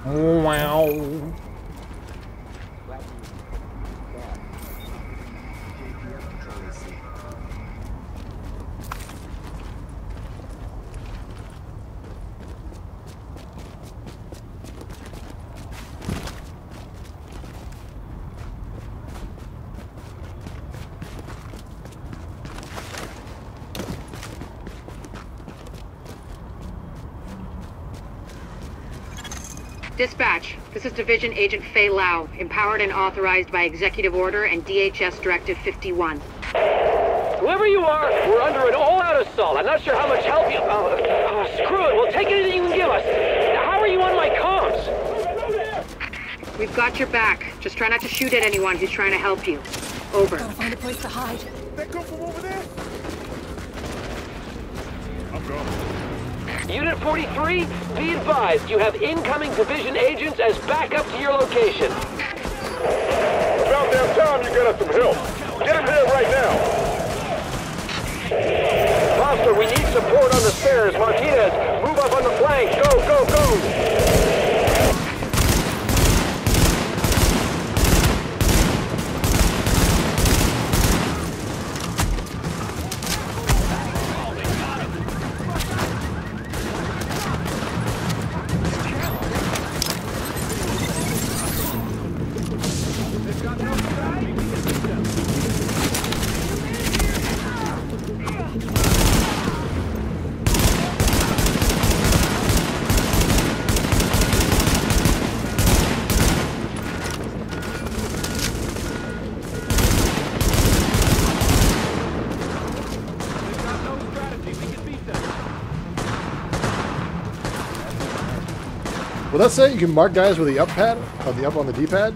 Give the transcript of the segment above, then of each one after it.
Wow. Dispatch, this is Division Agent Fei Lau, empowered and authorized by Executive Order and DHS Directive 51. Whoever you are, we're under an all-out assault. I'm not sure how much help you... screw it, we'll take anything you can give us. Now, how are you on my comms? We've got your back. Just try not to shoot at anyone who's trying to help you. Over. Gotta find a place to hide. That come from over there? I'm gone. Unit 43, be advised, you have incoming division agents as backup to your location. About damn time you get us some help. Get him here right now. Foster, we need support on the stairs. Martinez, move up on the flank. Go, go, go! Will that say you can mark guys with the up pad? Or the up on the D-pad?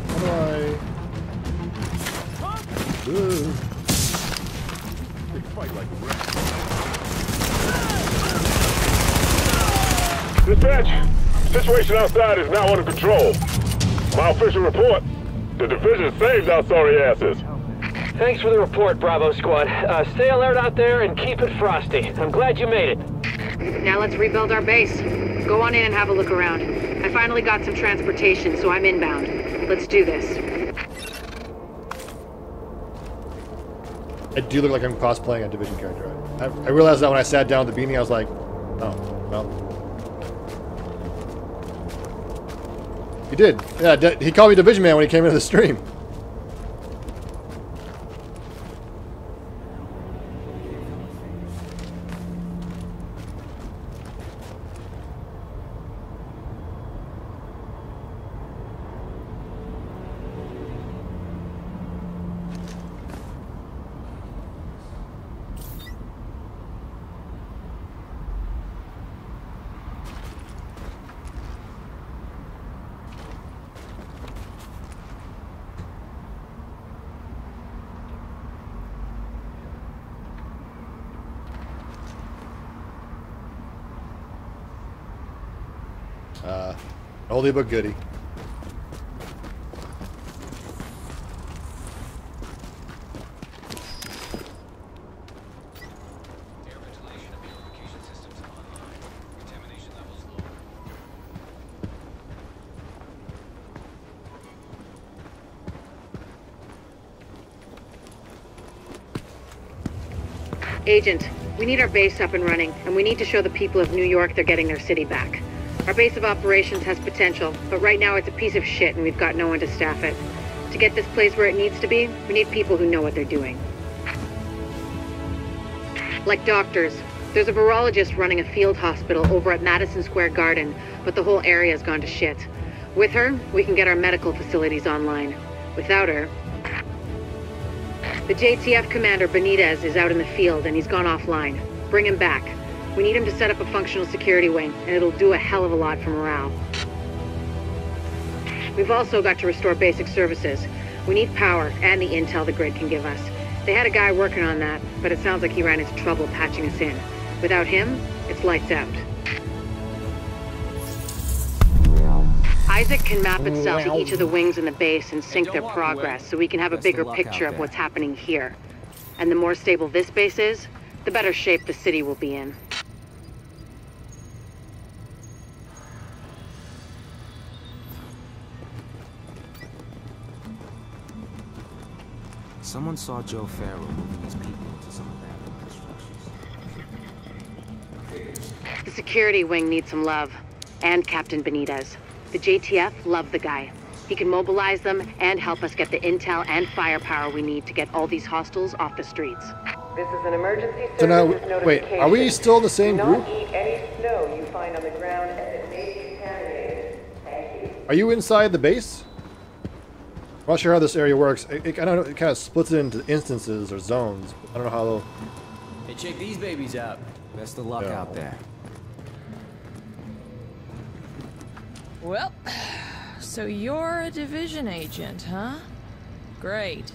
How do I... Ooh. Dispatch, situation outside is now under control. My official report, the division saved our sorry asses. Thanks for the report, Bravo Squad. Stay alert out there and keep it frosty. I'm glad you made it. Now let's rebuild our base. Go on in and have a look around. I finally got some transportation, so I'm inbound. Let's do this. I do look like I'm cosplaying a Division character. I realized that when I sat down with the beanie, I was like, oh, well. He did. Yeah, he called me Division Man when he came into the stream. Oldie but goodie. Agent, we need our base up and running, and we need to show the people of New York they're getting their city back. Our base of operations has potential, but right now it's a piece of shit and we've got no one to staff it. To get this place where it needs to be, we need people who know what they're doing. Like doctors. There's a virologist running a field hospital over at Madison Square Garden, but the whole area's gone to shit. With her, we can get our medical facilities online. Without her... The JTF commander, Benitez, is out in the field and he's gone offline. Bring him back. We need him to set up a functional security wing, and it'll do a hell of a lot for morale. We've also got to restore basic services. We need power and the intel the grid can give us. They had a guy working on that, but it sounds like he ran into trouble patching us in. Without him, it's lights out. Isaac can map itself to each of the wings in the base and sync their progress so we can have a bigger picture of what's happening here. And the more stable this base is, the better shape the city will be in. Someone saw Joe Farrow moving his people into some abandoned structures. The security wing needs some love. And Captain Benitez. The JTF love the guy. He can mobilize them and help us get the intel and firepower we need to get all these hostiles off the streets. This is an emergency So now, services wait, are we still the same group? Do not eat any snow you find on the ground as it may be contaminated. Thank you. Are you inside the base? I'm not sure how this area works. I don't know, it kind of splits it into instances or zones. I don't know how they'll... Hey, check these babies out. Best of luck out there. Well, so you're a division agent, huh? Great.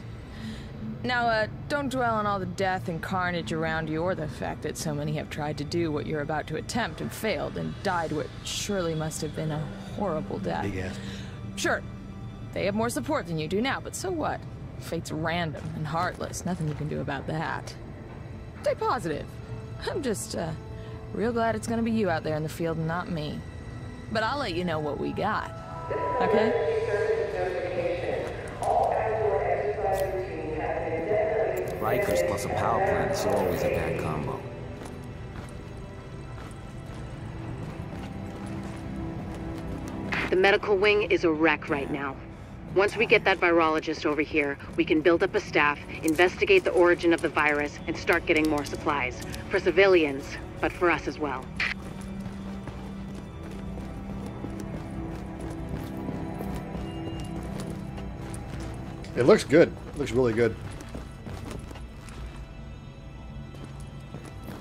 Now, don't dwell on all the death and carnage around you or the fact that so many have tried to do what you're about to attempt and failed and died what surely must have been a horrible death. Big ass. Sure, they have more support than you do now, but so what? Fate's random and heartless. Nothing you can do about that. Stay positive. I'm just, real glad it's gonna be you out there in the field and not me. But I'll let you know what we got. Okay? Rikers plus a power plant is always a bad combo. The medical wing is a wreck right now. Once we get that virologist over here, we can build up a staff, investigate the origin of the virus, and start getting more supplies. For civilians, but for us as well. It looks good. It looks really good.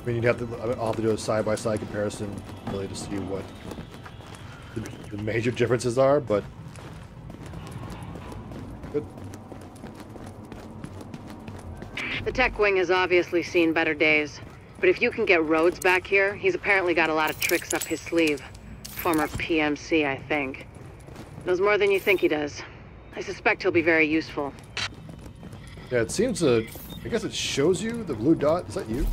I mean, I'll have to do a side-by-side comparison really to see what the major differences are, but good. The tech wing has obviously seen better days. But if you can get Rhodes back here, he's apparently got a lot of tricks up his sleeve. Former PMC, I think. Knows more than you think he does. I suspect he'll be very useful. Yeah, it seems to... I guess it shows you the blue dot. Is that you?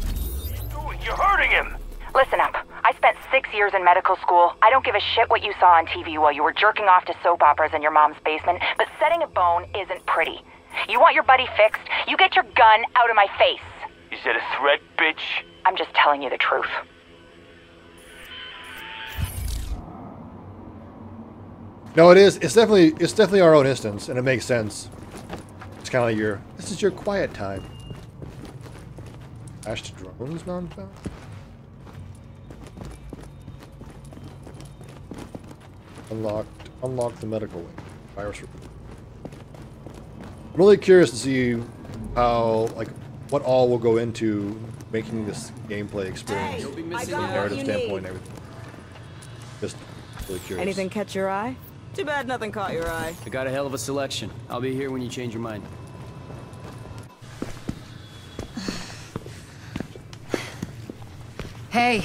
You're hurting him! Listen up. I spent 6 years in medical school. I don't give a shit what you saw on TV while you were jerking off to soap operas in your mom's basement, but setting a bone isn't pretty. You want your buddy fixed? You get your gun out of my face. Is that a threat, bitch? I'm just telling you the truth. No, it is. It's definitely our own instance, and it makes sense. It's kind of like this is your quiet time. Ashed drones not found. Unlock the medical wing. Virus report. I'm really curious to see how, like, what all will go into making this gameplay experience from a narrative standpoint and everything. Just really curious. Anything catch your eye? Too bad nothing caught your eye. I got a hell of a selection. I'll be here when you change your mind. Hey,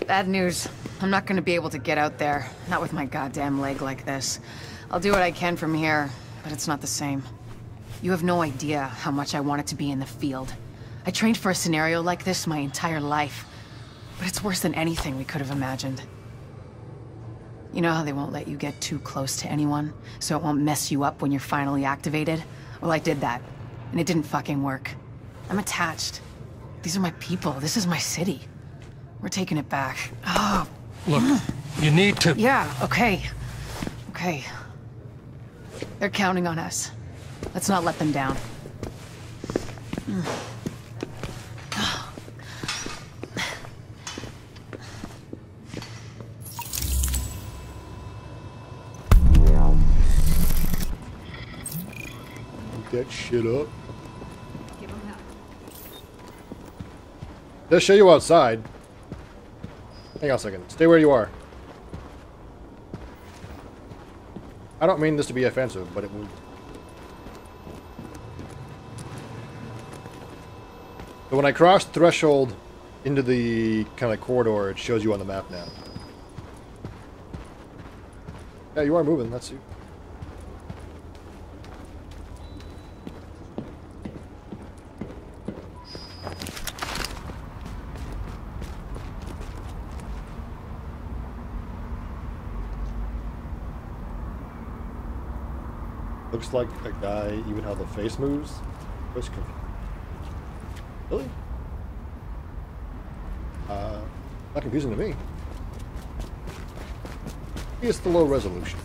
bad news. I'm not gonna be able to get out there. Not with my goddamn leg like this. I'll do what I can from here, but it's not the same. You have no idea how much I wanted to be in the field. I trained for a scenario like this my entire life. But it's worse than anything we could have imagined. You know how they won't let you get too close to anyone, so it won't mess you up when you're finally activated? Well, I did that, and it didn't fucking work. I'm attached. These are my people. This is my city. We're taking it back. Oh. Look, you need to... Yeah, okay. Okay. They're counting on us. Let's not let them down. That shit up. They'll show you outside. Hang on a second. Stay where you are. I don't mean this to be offensive, but it will. So when I cross the threshold into the kind of corridor, it shows you on the map now. Yeah, you are moving. That's you. Looks like a guy, even how the face moves. Voice confused. Really? Not confusing to me. It's the low resolution.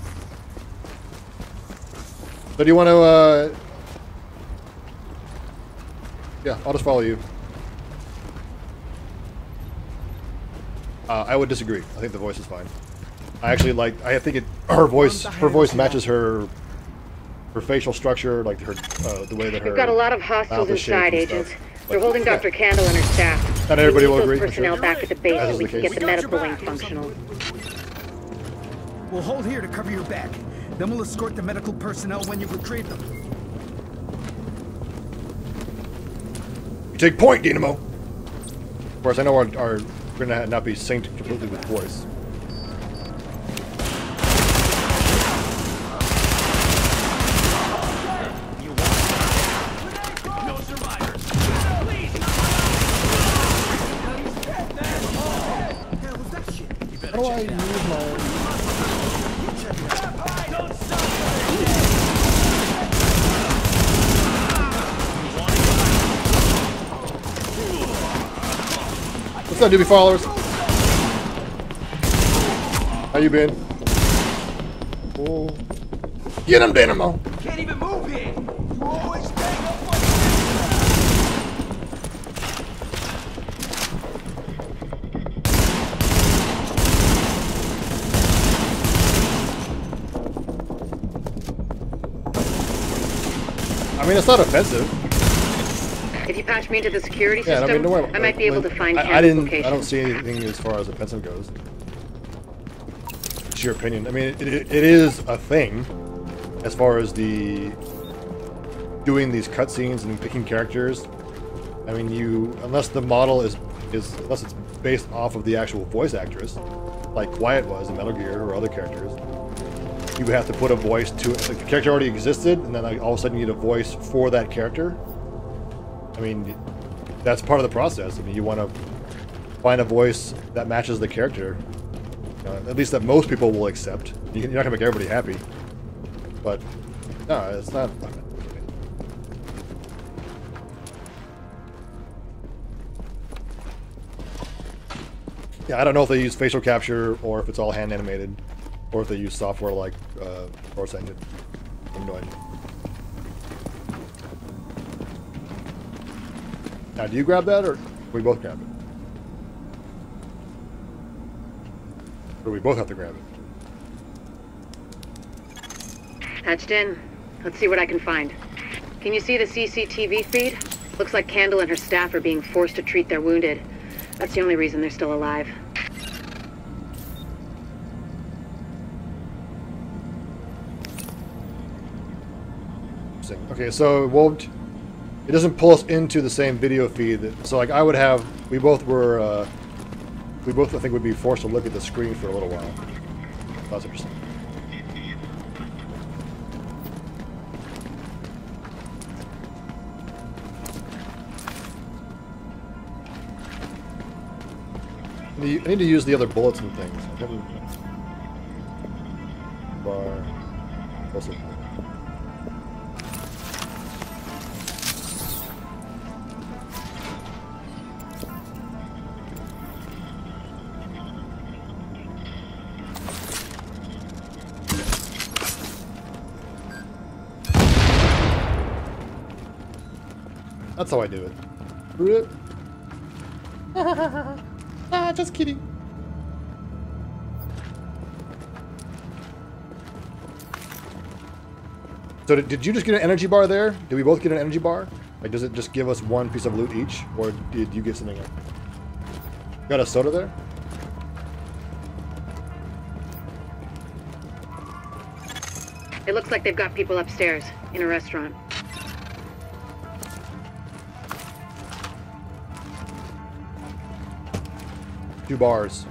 So do you want to, yeah, I'll just follow you. I would disagree. I think the voice is fine. I actually like, I think her voice matches her facial structure, like her, the way that her... We've got a lot of hostiles inside, agents. They're holding Dr. Candle and her staff. Not everybody will agree. Personnel Sure. back at the base so we can get the medical wing functional. We'll hold here to cover your back. Then we'll escort the medical personnel when you retrieve them. You take point, Dynamo. Of course, I know we're gonna not be synced completely with voice. How do I use my... What's up, doobie followers? How you been? Oh. Get him, Dynamo! Can't even move here! I mean, it's not offensive. If you patch me into the security Yeah, system, I mean, don't worry. I might be able to find I location. don't see anything as far as offensive goes. It's your opinion. I mean, it is a thing as far as the doing these cutscenes and picking characters. I mean, unless the model is unless it's based off of the actual voice actress, like Wyatt was in Metal Gear or other characters, you would have to put a voice to it. Like the character already existed, and then like, all of a sudden you need a voice for that character. I mean, that's part of the process. I mean, you want to find a voice that matches the character, at least that most people will accept. You're not gonna make everybody happy, but no, it's not. Yeah, I don't know if they use facial capture or if it's all hand animated, or if they use software like Force Engine. I have no idea. Now, do you grab that, or do we both grab it? Or do we both have to grab it? Patched in. Let's see what I can find. Can you see the CCTV feed? Looks like Candle and her staff are being forced to treat their wounded. That's the only reason they're still alive. Okay, so it won't. It doesn't pull us into the same video feed. So, like, I would have. We both were. We both, I think, would be forced to look at the screen for a little while. That's interesting. I need to use the other bullets and things. I haven't. Bar. Also. That's how I do it. Ah, just kidding. So did you just get an energy bar there? Did we both get an energy bar? Like, does it just give us one piece of loot each? Or did you get something else? Got a soda there? It looks like they've got people upstairs, in a restaurant. 2 bars.